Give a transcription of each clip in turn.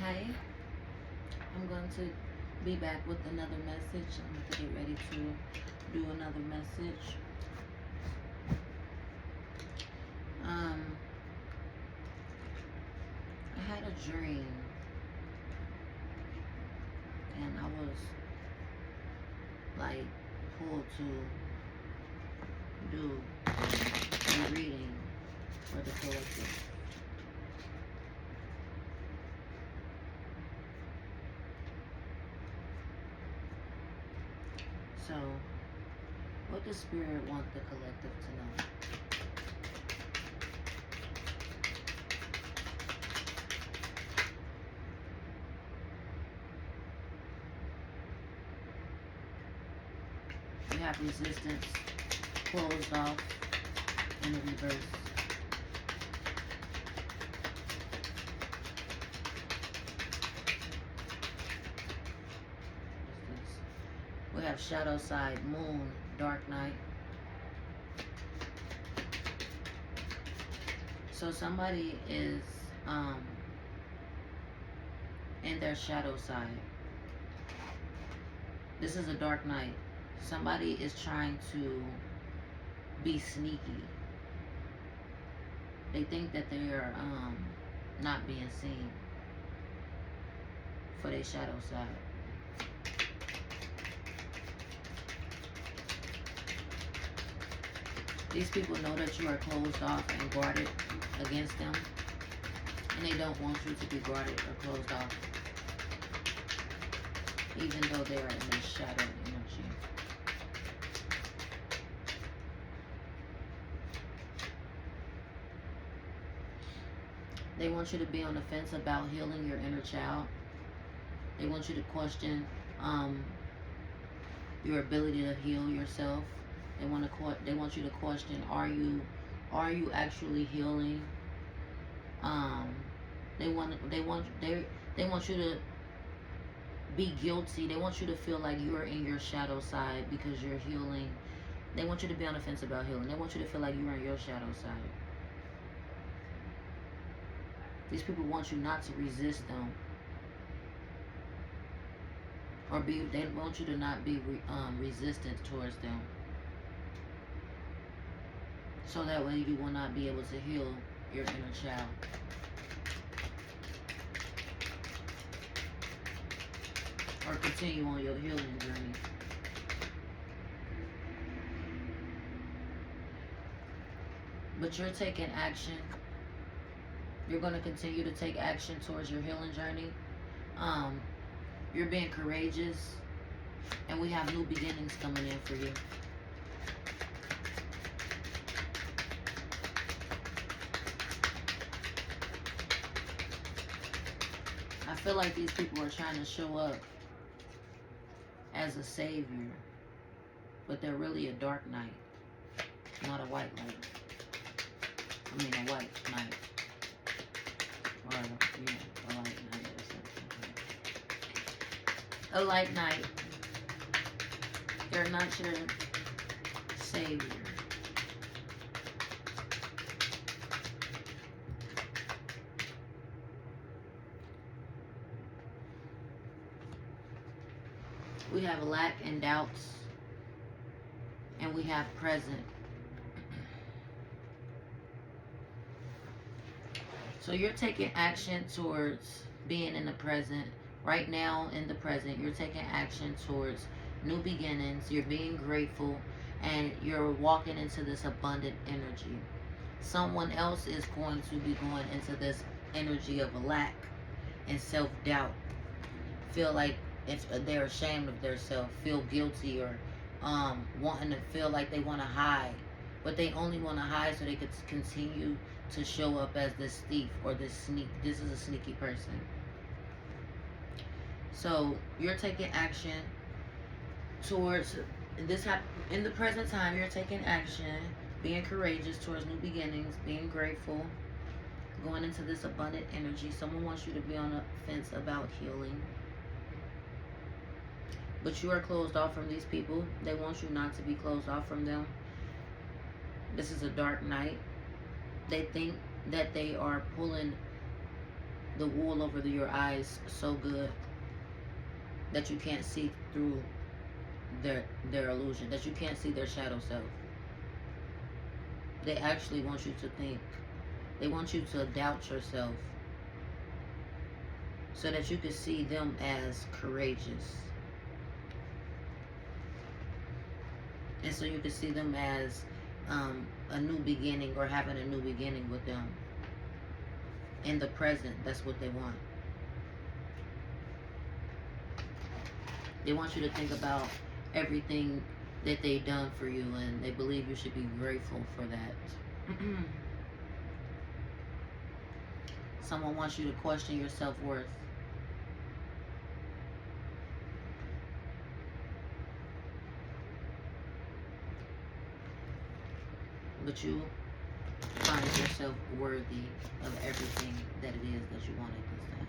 Hi. I'm going to be back with another message. I'm going to get ready to do another message. Um, I had a dream, and I was like pulled to do a reading for the collective. So, what does Spirit want the collective to know? We have resistance, closed off, in the reverse. We have shadow side, moon, dark night. So somebody is in their shadow side. This is a dark night. Somebody is trying to be sneaky. They think that they are not being seen for their shadow side. These people know that you are closed off and guarded against them, and they don't want you to be guarded or closed off, even though they are in their shadow energy. They want you to be on the fence about healing your inner child. They want you to question your ability to heal yourself. They want you to question, are you actually healing? They want you to be guilty. They want you to feel like you are in your shadow side because you're healing. They want you to be on the fence about healing. They want you to feel like you are in your shadow side. These people want you not to resist them, or they want you to not be resistant towards them, so that way you will not be able to heal your inner child. Or continue on your healing journey. But you're taking action. You're going to continue to take action towards your healing journey. You're being courageous, and we have new beginnings coming in for you. I feel like these people are trying to show up as a savior, but they're really a dark knight, not a white light. I mean a white knight. Or a light knight or something. A light knight. They're not your savior. We have lack and doubts, and we have present. So you're taking action towards being in the present. Right now, in the present, you're taking action towards new beginnings. You're being grateful, and you're walking into this abundant energy. Someone else is going to be going into this energy of lack and self-doubt. Feel like if they're ashamed of themselves, feel guilty, or wanting to feel like they want to hide. But they only want to hide so they could continue to show up as this thief or this sneak. This is a sneaky person. So you're taking action towards this. In the present time, you're taking action, being courageous towards new beginnings, being grateful, going into this abundant energy. Someone wants you to be on the fence about healing, but you are closed off from these people. They want you not to be closed off from them. This is a dark night. They think that they are pulling the wool over your eyes so good that you can't see through their illusion, that you can't see their shadow self. They actually want you to think. They want you to doubt yourself so that you can see them as courageous. And so you can see them as a new beginning, or having a new beginning with them. In the present, that's what they want. They want you to think about everything that they've done for you, and they believe you should be grateful for that. Someone wants you to question your self-worth. But you find yourself worthy of everything that it is that you want at this time.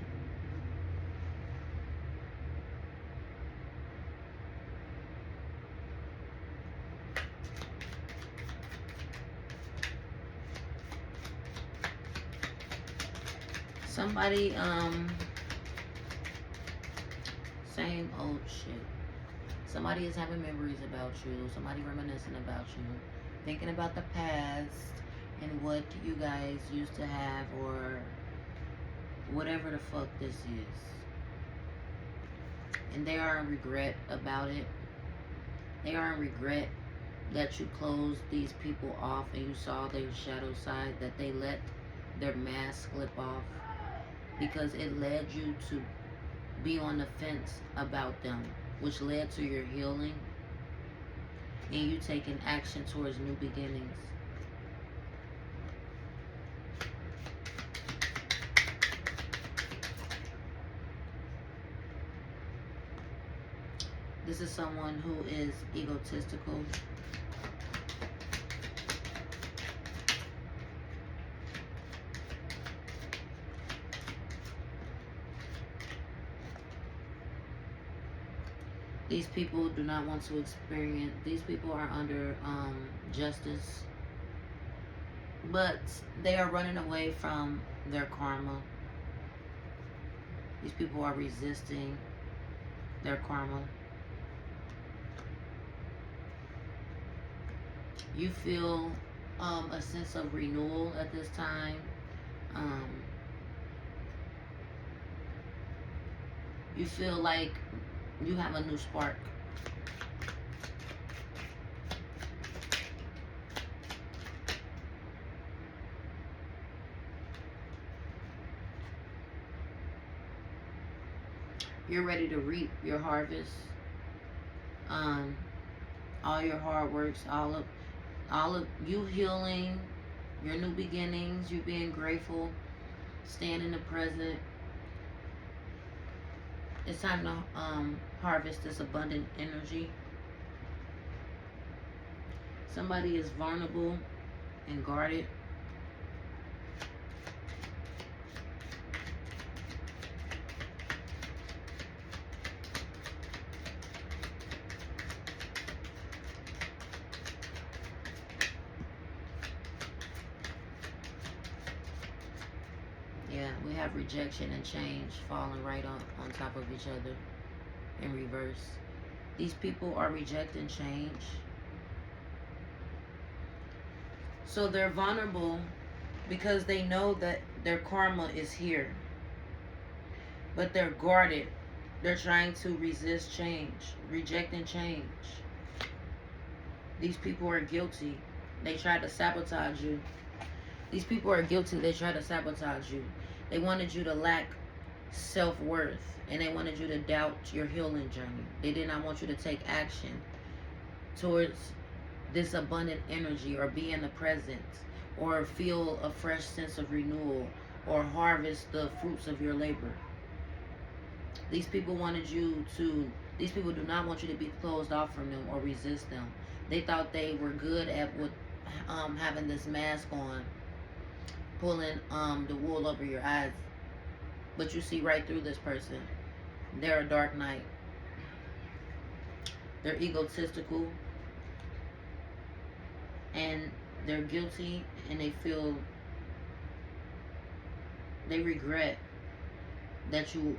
Somebody, same old shit. Somebody is having memories about you. Somebody reminiscing about you. Thinking about the past and what you guys used to have, or whatever the fuck this is. And they are in regret about it. They are in regret that you closed these people off and you saw their shadow side, that they let their mask slip off, because it led you to be on the fence about them, which led to your healing and you taking action towards new beginnings. This is someone who is egotistical. These people do not want to experience, these people are under justice, but they are running away from their karma. These people are resisting their karma. You feel a sense of renewal at this time. You feel like you have a new spark. You're ready to reap your harvest. All your hard works, all of you healing, your new beginnings, you being grateful, staying in the present. It's time to harvest this abundant energy. Somebody is vulnerable and guarded. Yeah, we have rejection and change falling right on top of each other in reverse. These people are rejecting change. So they're vulnerable because they know that their karma is here. But they're guarded. They're trying to resist change, rejecting change. These people are guilty. They tried to sabotage you. These people are guilty. They tried to sabotage you. They wanted you to lack self-worth, and they wanted you to doubt your healing journey. They did not want you to take action towards this abundant energy, or be in the present, or feel a fresh sense of renewal, or harvest the fruits of your labor. These people these people do not want you to be closed off from them or resist them. They thought they were good at having this mask on, pulling the wool over your eyes. But you see right through this person. They're a dark night. They're egotistical. And they're guilty, and they regret that you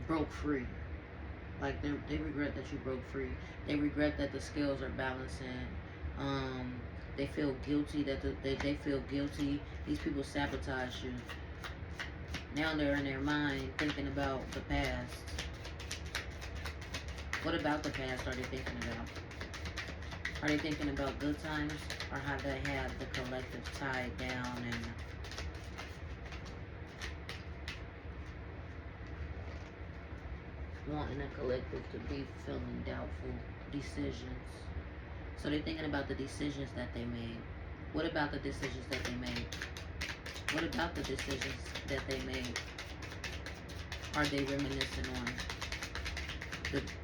broke free. Like they regret that you broke free. They regret that the scales are balancing. Um, they feel guilty that they feel guilty. These people sabotage you. Now they're in their mind thinking about the past. What about the past are they thinking about? Are they thinking about good times, or how they have the collective tied down and wanting a collective to be feeling doubtful decisions? So they're thinking about the decisions that they made. What about the decisions that they made? What about the decisions that they made? Are they reminiscing on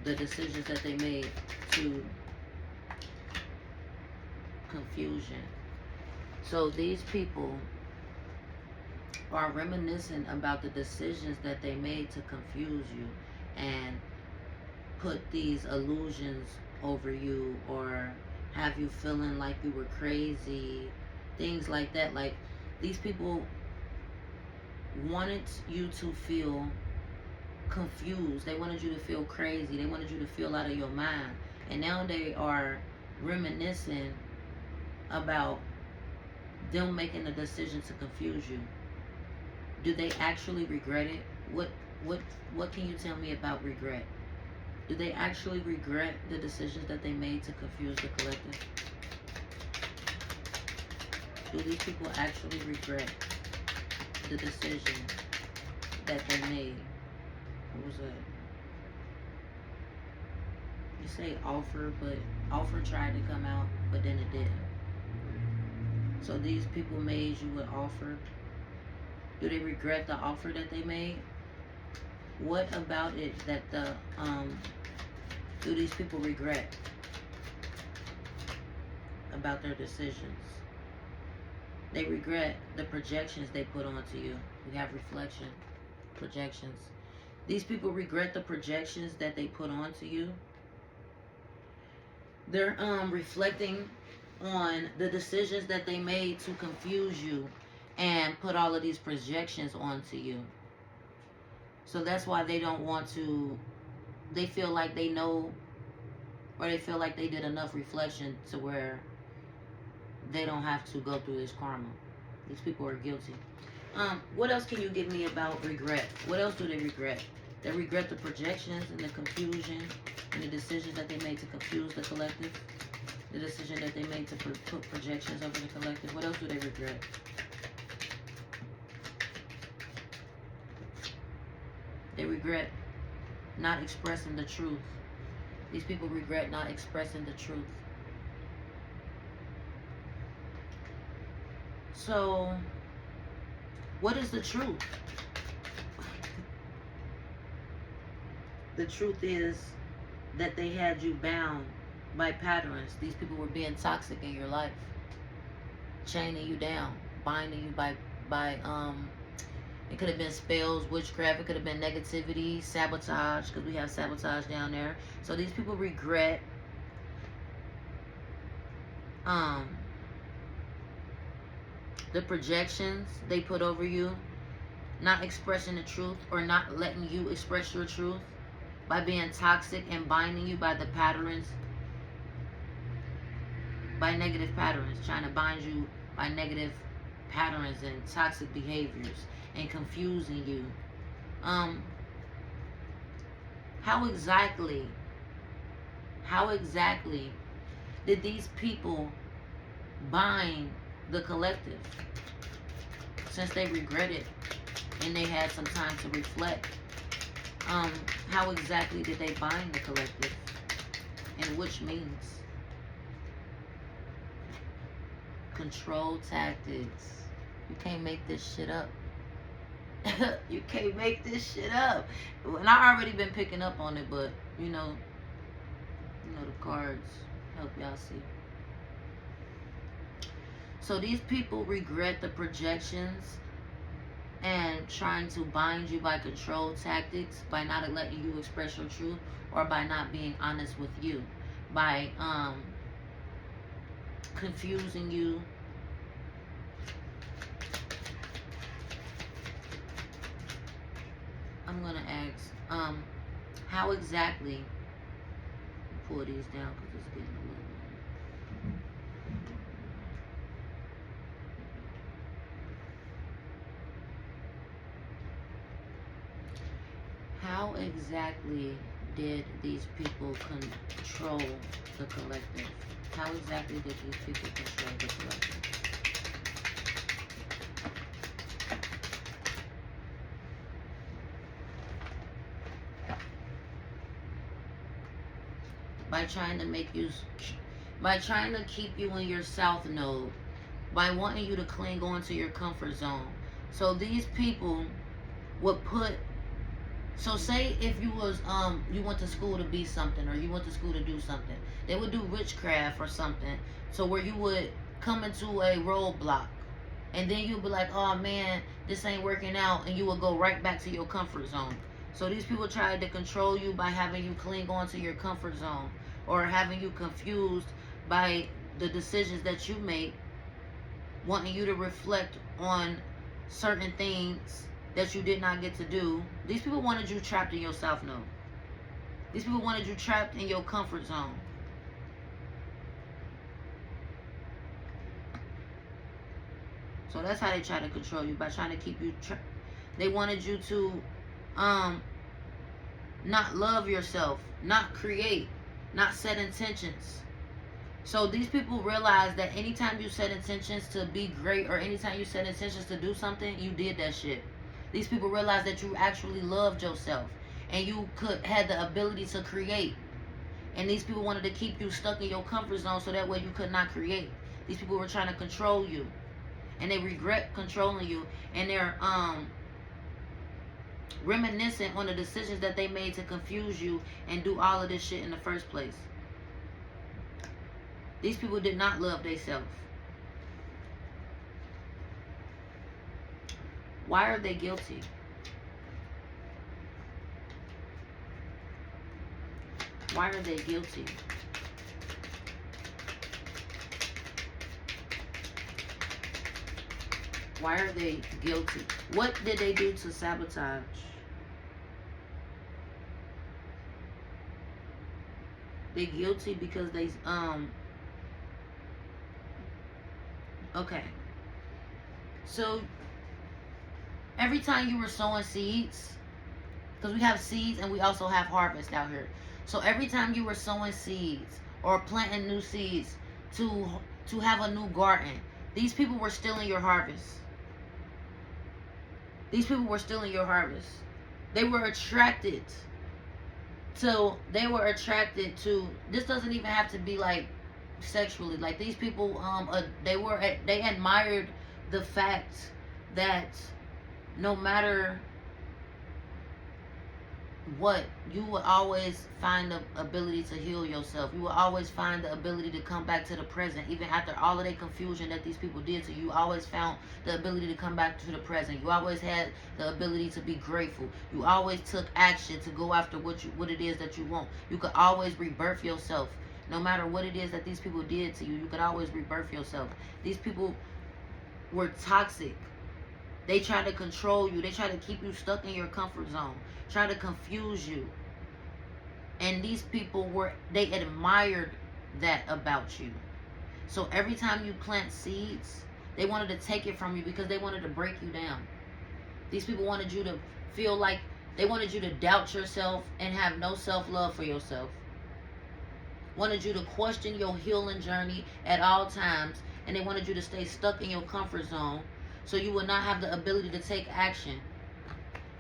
the decisions that they made to confusion? So these people are reminiscing about the decisions that they made to confuse you and put these illusions over you, or have you feeling like you were crazy, things like that. Like, these people wanted you to feel confused. They wanted you to feel crazy. They wanted you to feel out of your mind. And now they are reminiscing about them making the decision to confuse you. Do they actually regret it? What can you tell me about regret? Do they actually regret the decisions that they made to confuse the collective? Do these people actually regret the decision that they made? What was that? You say offer, but offer tried to come out, but then it didn't. So these people made you an offer. Do they regret the offer that they made? What about it that do these people regret about their decisions? They regret the projections they put onto you. We have reflection, projections. These people regret the projections that they put onto you. They're reflecting on the decisions that they made to confuse you and put all of these projections onto you. So that's why they don't want to, they feel like they know, or they feel like they did enough reflection to where they don't have to go through this karma. These people are guilty. What else can you give me about regret? What else do they regret? They regret the projections and the confusion and the decisions that they made to confuse the collective. The decision that they made to put projections over the collective. What else do they regret? They regret not expressing the truth. These people regret not expressing the truth. So, what is the truth? The truth is that they had you bound by patterns. These people were being toxic in your life, chaining you down, binding you by it could have been spells, witchcraft, it could have been negativity, sabotage, because we have sabotage down there. So these people regret the projections they put over you, not expressing the truth, or not letting you express your truth, by being toxic and binding you by the patterns, by negative patterns, trying to bind you by negative patterns and toxic behaviors and confusing you. How exactly did these people bind the collective, since they regret it and they had some time to reflect? How exactly did they bind the collective, and which means? Control tactics. You can't make this shit up. You can't make this shit up. And I already been picking up on it, but you know the cards help y'all see. So these people regret the projections and trying to bind you by control tactics, by not letting you express your truth, or by not being honest with you, by confusing you, I'm gonna ask, how exactly, pull these down because it's getting a little. How exactly did these people control the collective? How exactly did these people control the collective? By trying to make you, by trying to keep you in your south node, by wanting you to cling on to your comfort zone. So these people would put, so say if you was you went to school to be something, or you went to school to do something, they would do witchcraft or something, so where you would come into a roadblock, and then you'd be like, oh man, this ain't working out, and you would go right back to your comfort zone. So these people tried to control you by having you cling on to your comfort zone, or having you confused by the decisions that you make, wanting you to reflect on certain things that you did not get to do. These people wanted you trapped in your south node. These people wanted you trapped in your comfort zone. So that's how they try to control you, by trying to keep you trapped. They wanted you to not love yourself, not create, not set intentions. So these people realize that anytime you set intentions to be great, or anytime you set intentions to do something, you did that shit. These people realize that you actually loved yourself, and you had the ability to create. And these people wanted to keep you stuck in your comfort zone so that way you could not create. These people were trying to control you, and they regret controlling you, and they're reminiscent on the decisions that they made to confuse you and do all of this shit in the first place. These people did not love themselves. Why are they guilty? Why are they guilty? Why are they guilty? What did they do to sabotage? They're guilty because they okay. So every time you were sowing seeds, because we have seeds and we also have harvest out here. So every time you were sowing seeds or planting new seeds to have a new garden, these people were stealing your harvest. These people were stealing your harvest. They were attracted to, this doesn't even have to be like sexually. Like these people, they admired the fact that no matter what, you will always find the ability to heal yourself. You will always find the ability to come back to the present. Even after all of the confusion that these people did to you, you always found the ability to come back to the present. You always had the ability to be grateful. You always took action to go after what it is that you want. You could always rebirth yourself. No matter what it is that these people did to you, you could always rebirth yourself. These people were toxic. They try to control you. They try to keep you stuck in your comfort zone, try to confuse you. And these people they admired that about you. So every time you plant seeds, they wanted to take it from you because they wanted to break you down. These people wanted you to feel like, they wanted you to doubt yourself and have no self-love for yourself. Wanted you to question your healing journey at all times, and they wanted you to stay stuck in your comfort zone, so you will not have the ability to take action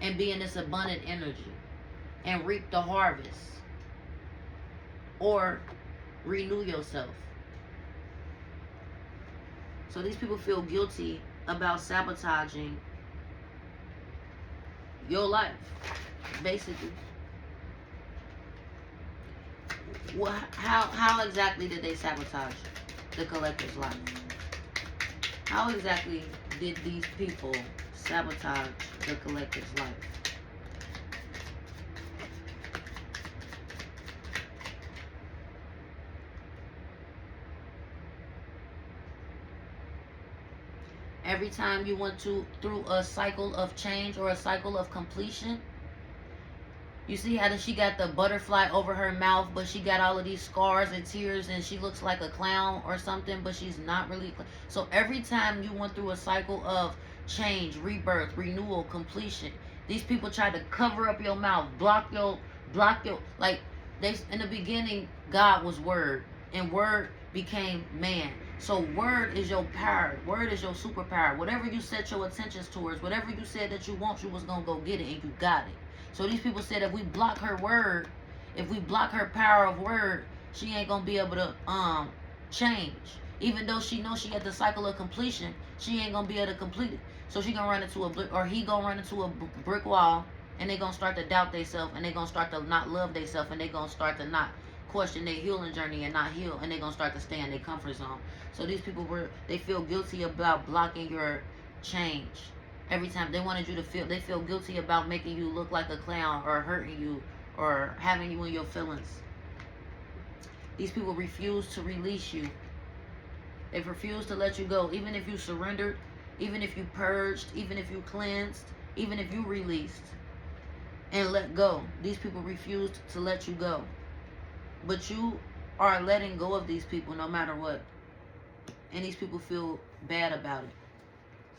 and be in this abundant energy and reap the harvest or renew yourself. So these people feel guilty about sabotaging your life, basically. How exactly did they sabotage the collective's life? How exactly did these people sabotage the collective's life? Every time you went through a cycle of change or a cycle of completion, You see how she got the butterfly over her mouth, but she got all of these scars and tears, and she looks like a clown or something, but she's not really. So every time you went through a cycle of change, rebirth, renewal, completion, these people tried to cover up your mouth, block your, like, they, in the beginning, God was Word, and Word became man. So Word is your power. Word is your superpower. Whatever you set your attentions towards, whatever you said that you want, you was gonna go get it, and you got it. So these people said if we block her word, if we block her power of word, she ain't gonna be able to change. Even though she knows she at the cycle of completion, she ain't gonna be able to complete it. So she gonna run into a brick, or he gonna run into a brick wall, and they gonna start to doubt themselves, and they gonna start to not love themselves, and they gonna start to not question their healing journey and not heal, and they gonna start to stay in their comfort zone. So these people they feel guilty about blocking your change. Every time they wanted you to feel, they feel guilty about making you look like a clown or hurting you or having you in your feelings. These people refuse to release you. They refuse to let you go. Even if you surrendered, even if you purged, even if you cleansed, even if you released and let go, these people refused to let you go. But you are letting go of these people no matter what. And these people feel bad about it.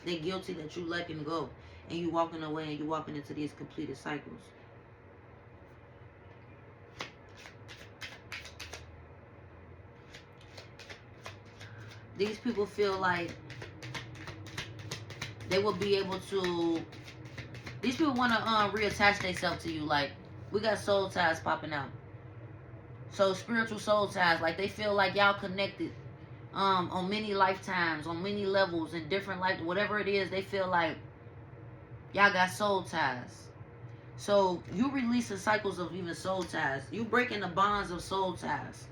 They're guilty that you letting go, and you walking away, and you walking into these completed cycles. These people feel like they will be able to. These people want to reattach themselves to you. Like, we got soul ties popping out. So spiritual soul ties, like they feel like y'all connected on many lifetimes, on many levels, in different life, whatever it is, they feel like y'all got soul ties. So you releasing cycles of even soul ties. You breaking the bonds of soul ties.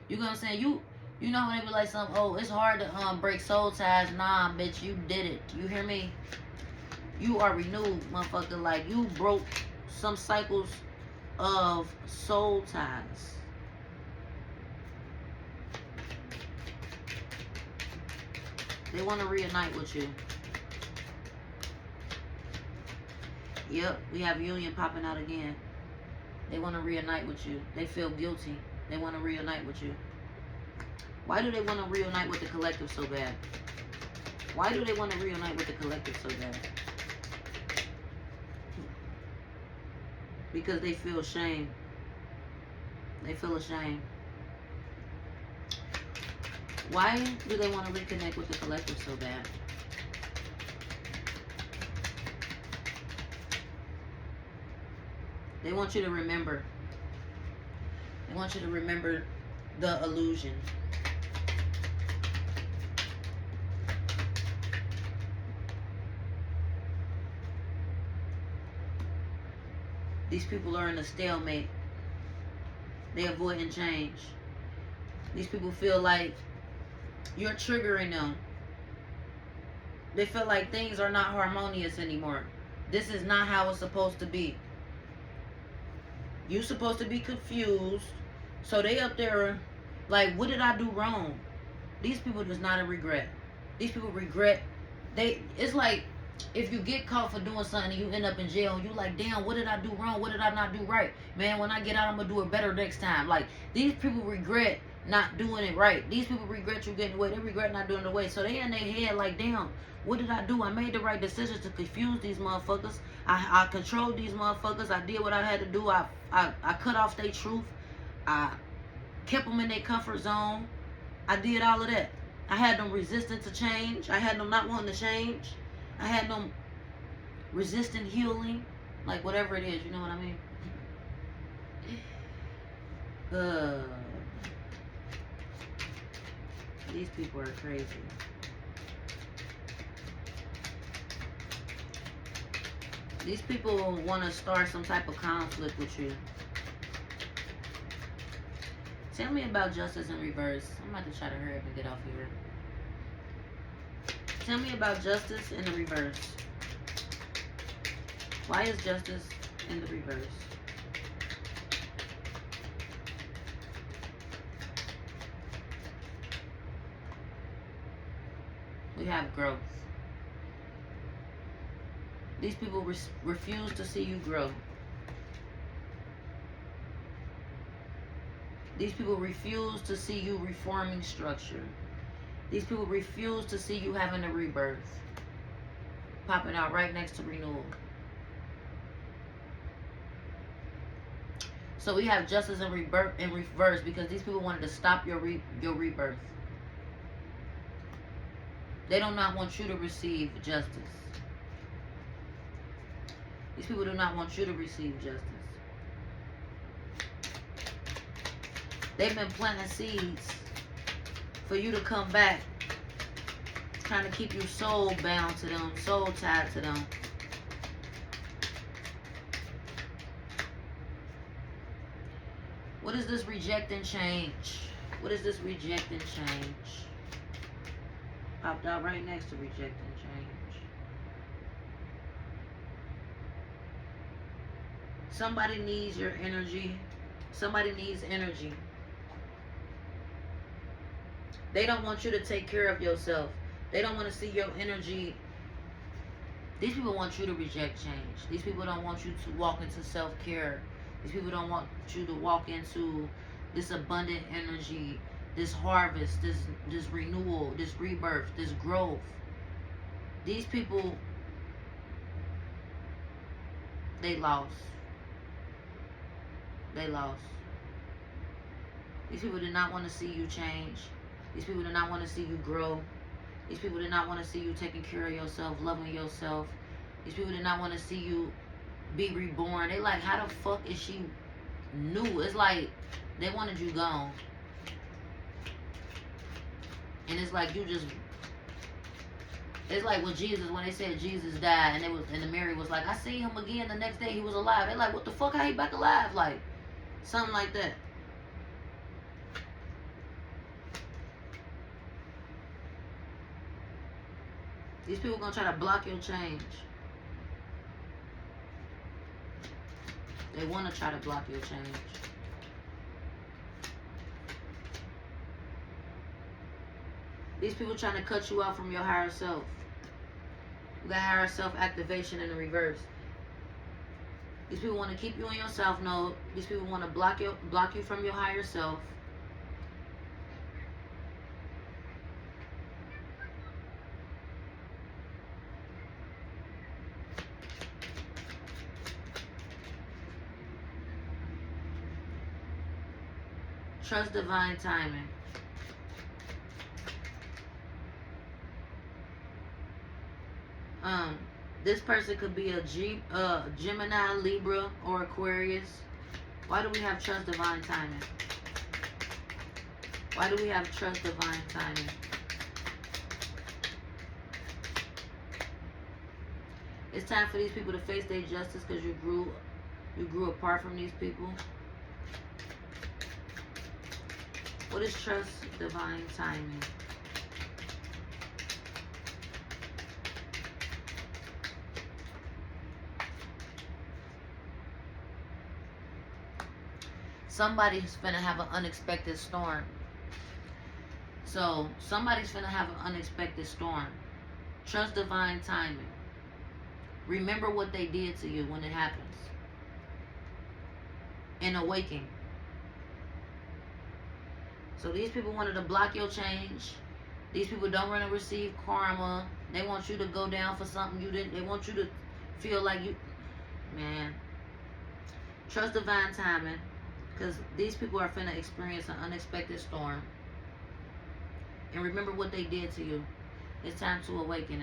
You know what I'm saying? You know when they be like something, oh, it's hard to break soul ties. Nah, bitch, you did it. You hear me? You are renewed, motherfucker. Like, you broke some cycles of soul ties. They want to reunite with you. Yep, we have union popping out again. They want to reunite with you. They feel guilty. They want to reunite with you. Why do they want to reunite with the collective so bad? Why do they want to reunite with the collective so bad? Because they feel shame. They feel ashamed. Why do they want to reconnect with the collective so bad? They want you to remember. They want you to remember the illusion. These people are in a stalemate. They avoiding change. These people feel like you're triggering them. They feel like things are not harmonious anymore. This is not how it's supposed to be. You're supposed to be confused. So they up there like, what did I do wrong? These people does not a regret. These people regret. It's like if you get caught for doing something and you end up in jail and you like, damn, what did I do wrong? What did I not do right? Man, when I get out, I'm gonna do it better next time. Like, these people regret not doing it right. These people regret you getting away. They regret not doing it away. So they in their head like, damn, what did I do? I made the right decisions to confuse these motherfuckers. I controlled these motherfuckers. I did what I had to do. I cut off their truth. I kept them in their comfort zone. I did all of that. I had them resistant to change. I had them not wanting to change. I had them resistant healing. Like, whatever it is, you know what I mean? These people are crazy. These people want to start some type of conflict with you. Tell me about justice in reverse. I'm about to try to hurry up and get off here. Tell me about justice in the reverse. Why is justice in the reverse? We have growth. These people refuse to see you grow. These people refuse to see you reforming structure. These people refuse to see you having a rebirth. Popping out right next to renewal. So we have justice and rebirth in reverse because these people wanted to stop your rebirth. They do not want you to receive justice. These people do not want you to receive justice. They've been planting seeds for you to come back, trying to keep you soul bound to them, soul tied to them. What is this reject and change? What is this reject and change? Popped out right next to reject and change. Somebody needs your energy. Somebody needs energy. They don't want you to take care of yourself. They don't want to see your energy. These people want you to reject change. These people don't want you to walk into self-care. These people don't want you to walk into this abundant energy, this harvest, this renewal, this rebirth, this growth. These people, they lost. They lost. These people did not want to see you change. These people did not want to see you grow. These people did not want to see you taking care of yourself, loving yourself. These people did not want to see you be reborn. They like, how the fuck is she new? It's like they wanted you gone. And it's like you just, it's like with Jesus, when they said Jesus died and the Mary was like, I seen him again the next day, he was alive. They're like, what the fuck, how he back alive? Like something like that. These people gonna try to block your change. They want to try to block your change. These people trying to cut you out from your higher self. You got higher self activation in the reverse. These people want to keep you in your self node. These people want to block you from your higher self. Trust divine timing. This person could be a Gemini, Libra, or Aquarius. Why do we have trust divine timing? Why do we have trust divine timing? It's time for these people to face their justice because you grew apart from these people. What is trust divine timing? Somebody's finna have an unexpected storm. So somebody's finna have an unexpected storm. Trust divine timing. Remember what they did to you when it happens. And awaken. So these people wanted to block your change. These people don't want to receive karma. They want you to go down for something you didn't. They want you to feel like you, man. Trust divine timing, because these people are finna experience an unexpected storm. And remember what they did to you. It's time to awaken.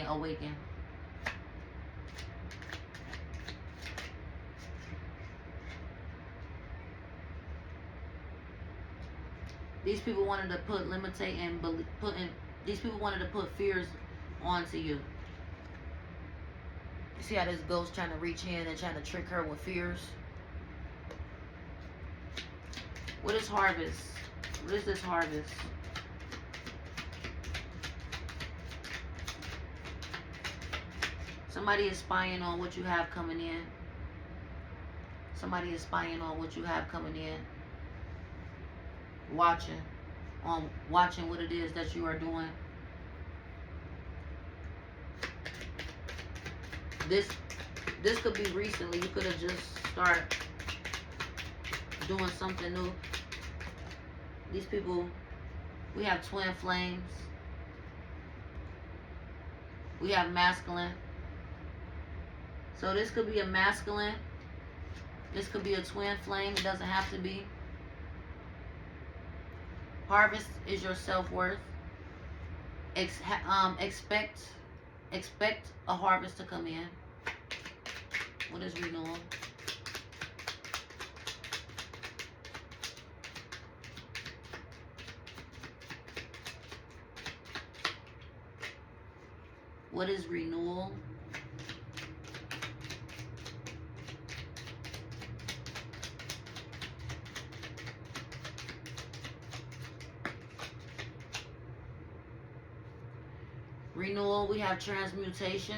Awaken. These people wanted to these people wanted to put fears onto you. You see how this ghost trying to reach in and trying to trick her with fears? What is harvest? What is this harvest? Somebody is spying on what you have coming in. Somebody is spying on what you have coming in. Watching what it is that you are doing. This could be recently. You could have just started doing something new. These people, we have twin flames. We have masculine. So this could be a masculine. This could be a twin flame. It doesn't have to be. Harvest is your self-worth. Expect a harvest to come in. What is renewal? What is renewal? Renewal, we have transformation.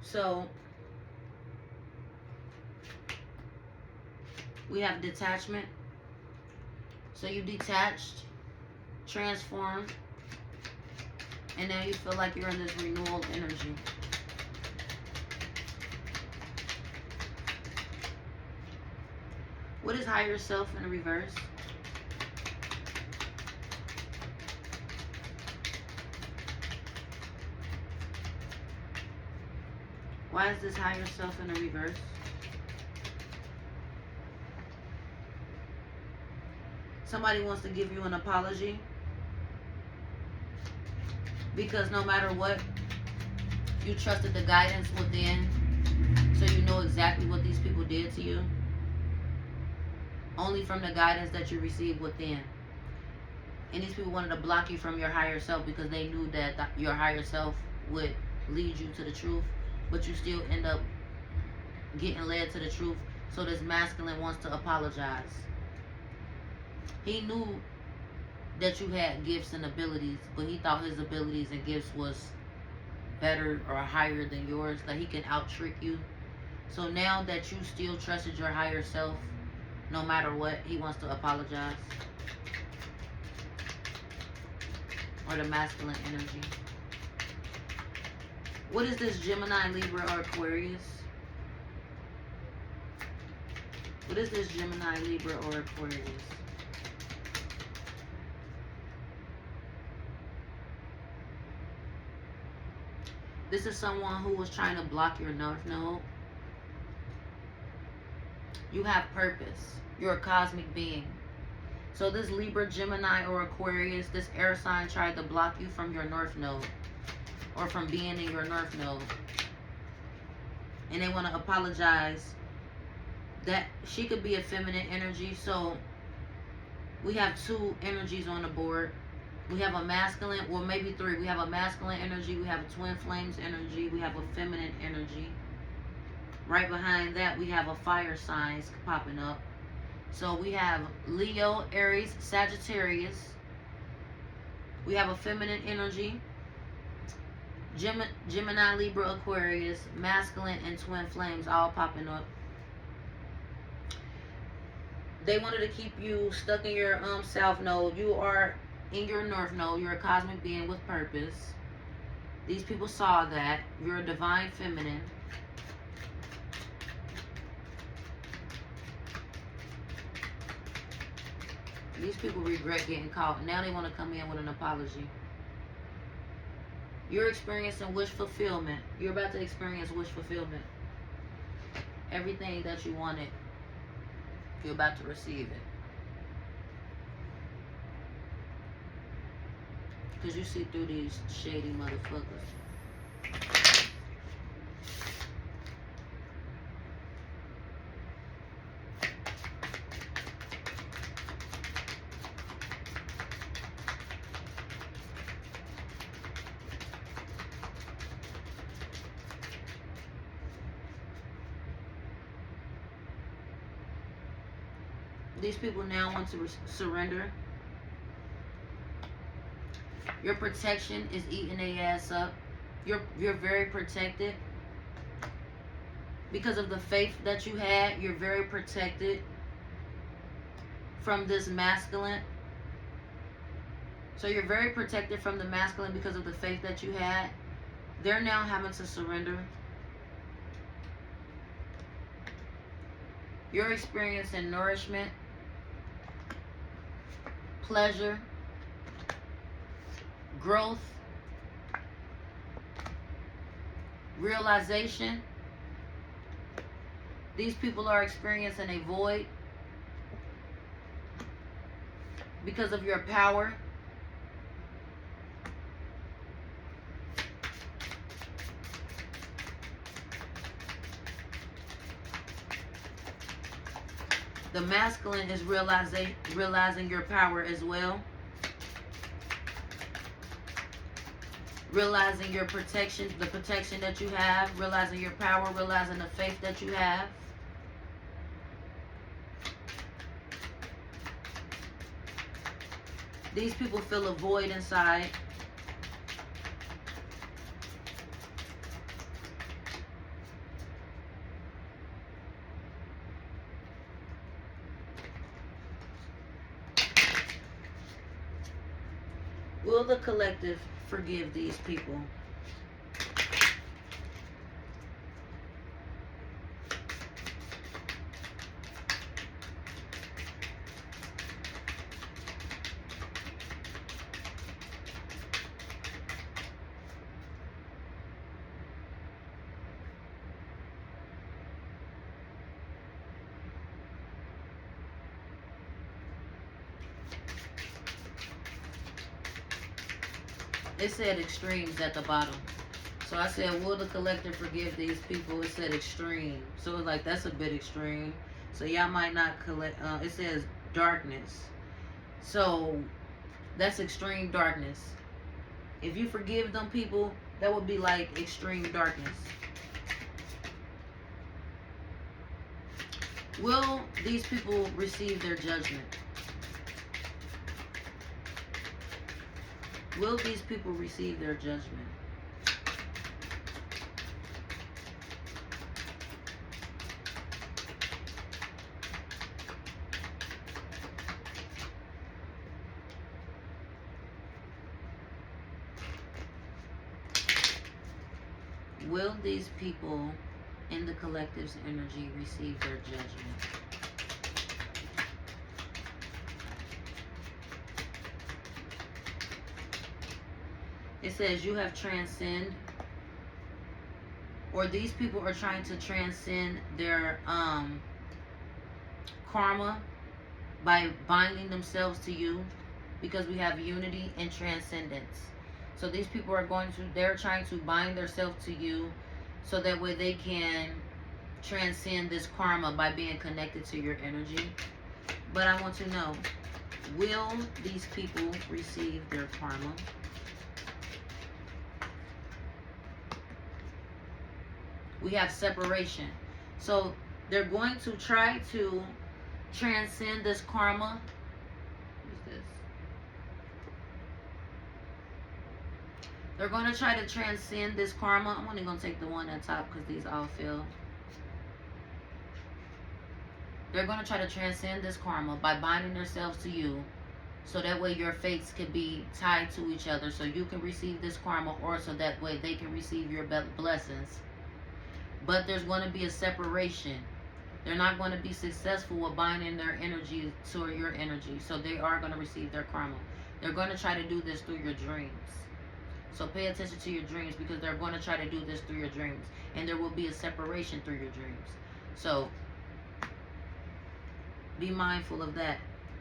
So we have detachment. So you detached, transformed, and now you feel like you're in this renewal energy. What is higher self in the reverse? Why is this higher self in the reverse? Somebody wants to give you an apology. Because no matter what, you trusted the guidance within. So you know exactly what these people did to you. Only from the guidance that you received within. And these people wanted to block you from your higher self because they knew that your higher self would lead you to the truth. But you still end up getting led to the truth. So this masculine wants to apologize. He knew that you had gifts and abilities, but he thought his abilities and gifts was better or higher than yours, that he can out-trick you. So now that you still trusted your higher self, no matter what, he wants to apologize. Or the masculine energy. What is this Gemini, Libra, or Aquarius? What is this Gemini, Libra, or Aquarius? This is someone who was trying to block your North Node. You have purpose. You're a cosmic being. So this Libra, Gemini, or Aquarius, this air sign tried to block you from your North Node. Or from being in your North Node. And they want to apologize. That she could be a feminine energy. So we have two energies on the board. We have a masculine, or maybe three. We have a masculine energy. We have a twin flames energy. We have a feminine energy. Right behind that, we have a fire signs popping up. So we have Leo, Aries, Sagittarius. We have a feminine energy. Gemini, Libra, Aquarius, masculine, and twin flames all popping up. They wanted to keep you stuck in your South Node. You are in your North Node. You're a cosmic being with purpose. These people saw that. You're a divine feminine. These people regret getting caught. Now they want to come in with an apology. You're experiencing wish fulfillment. You're about to experience wish fulfillment. Everything that you wanted, you're about to receive it. Because you see through these shady motherfuckers. These people now want to surrender. Your protection is eating their ass up. You're very protected. Because of the faith that you had, you're very protected from this masculine. So you're very protected from the masculine because of the faith that you had. They're now having to surrender. You're experiencing nourishment. pleasure, growth, realization. These people are experiencing a void because of your power. The masculine is realizing your power as well. Realizing your protection, the protection that you have, realizing your power, realizing the faith that you have. These people feel a void inside. Will the collective forgive these people? It said extremes at the bottom. So I said, will the collective forgive these people? It said extreme. So it's like, that's a bit extreme. So y'all might not collect. It says darkness. So that's extreme darkness. If you forgive them people, that would be like extreme darkness. Will these people receive their judgment? Will these people receive their judgment? Will these people in the collective's energy receive their judgment? It says you have transcended, or these people are trying to transcend their karma by binding themselves to you, because we have unity and transcendence. So these people are they're trying to bind themselves to you so that way they can transcend this karma by being connected to your energy. But I want to know, will these people receive their karma? We have separation. So they're going to try to transcend this karma. What is this? They're going to try to transcend this karma. I'm only going to take the one at top because these all feel. They're going to try to transcend this karma by binding themselves to you, so that way your fates can be tied to each other, so you can receive this karma, or so that way they can receive your blessings. But there's going to be a separation. They're not going to be successful with binding their energy to your energy, so they are going to receive their karma. They're going to try to do this through your dreams. So pay attention to your dreams, because they're going to try to do this through your dreams, and there will be a separation through your dreams. So be mindful of that.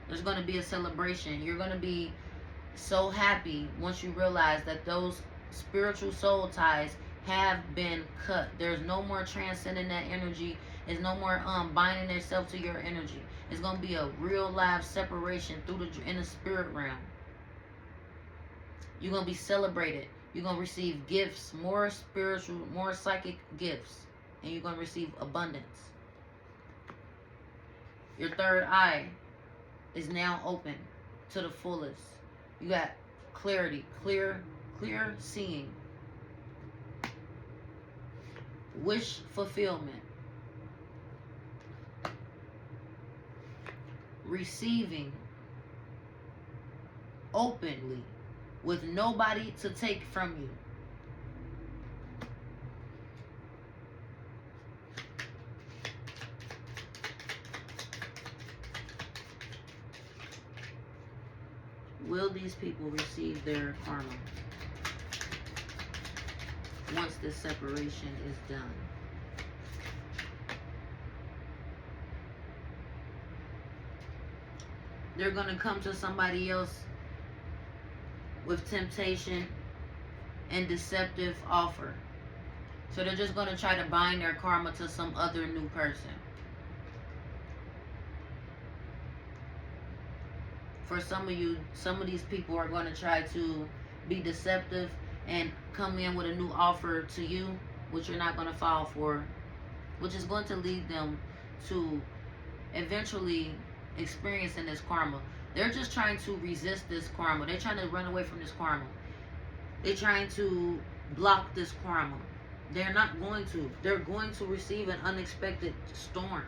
There's going to be a celebration. You're going to be so happy once you realize that those spiritual soul ties have been cut. There's no more transcending that energy. There's no more binding themselves to your energy. It's going to be a real live separation in the spirit realm. You're going to be celebrated. You're going to receive gifts, more spiritual, more psychic gifts, and you're going to receive abundance. Your third eye is now open to the fullest. You got clarity, clear seeing. Wish fulfillment. Receiving openly with nobody to take from you. will these people receive their karma once this separation is done? They're going to come to somebody else with temptation and deceptive offer. So they're just going to try to bind their karma to some other new person. For some of you, some of these people are going to try to be deceptive and come in with a new offer to you, which you're not going to fall for, which is going to lead them to eventually experiencing this karma. They're just trying to resist this karma. They're trying to run away from this karma. They're trying to block this karma. They're not going to. They're going to receive an unexpected storm.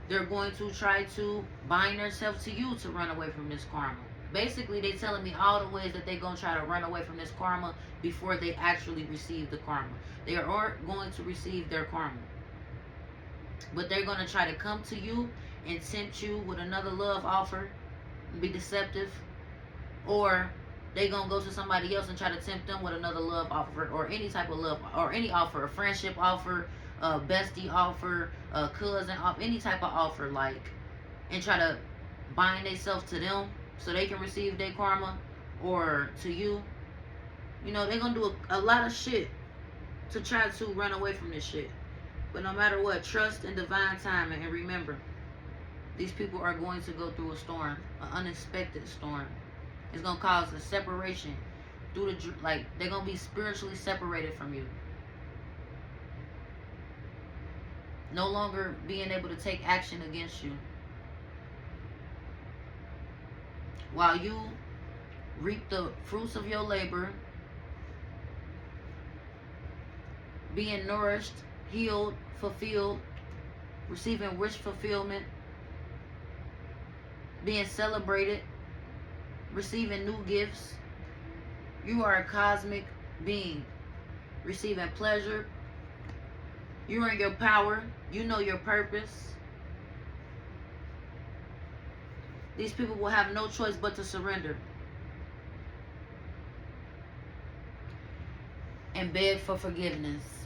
They're going to try to bind themselves to you to run away from this karma. Basically, they're telling me all the ways that they're going to try to run away from this karma before they actually receive the karma. They are going to receive their karma. But they're going to try to come to you and tempt you with another love offer, be deceptive, or they're going to go to somebody else and try to tempt them with another love offer, or any type of love, or any offer, a friendship offer, a bestie offer, a cousin offer, any type of offer, like, and try to bind themselves to them so they can receive their karma, or to you. You know, they're going to do a lot of shit to try to run away from this shit. But no matter what, trust in divine timing, and remember, these people are going to go through a storm, an unexpected storm. It's going to cause a separation through the, like, they're going to be spiritually separated from you. No longer being able to take action against you. While you reap the fruits of your labor, being nourished, healed, fulfilled, receiving wish fulfillment, being celebrated, receiving new gifts. You are a cosmic being, receiving pleasure. You are in your power. You know your purpose. These people will have no choice but to surrender and beg for forgiveness.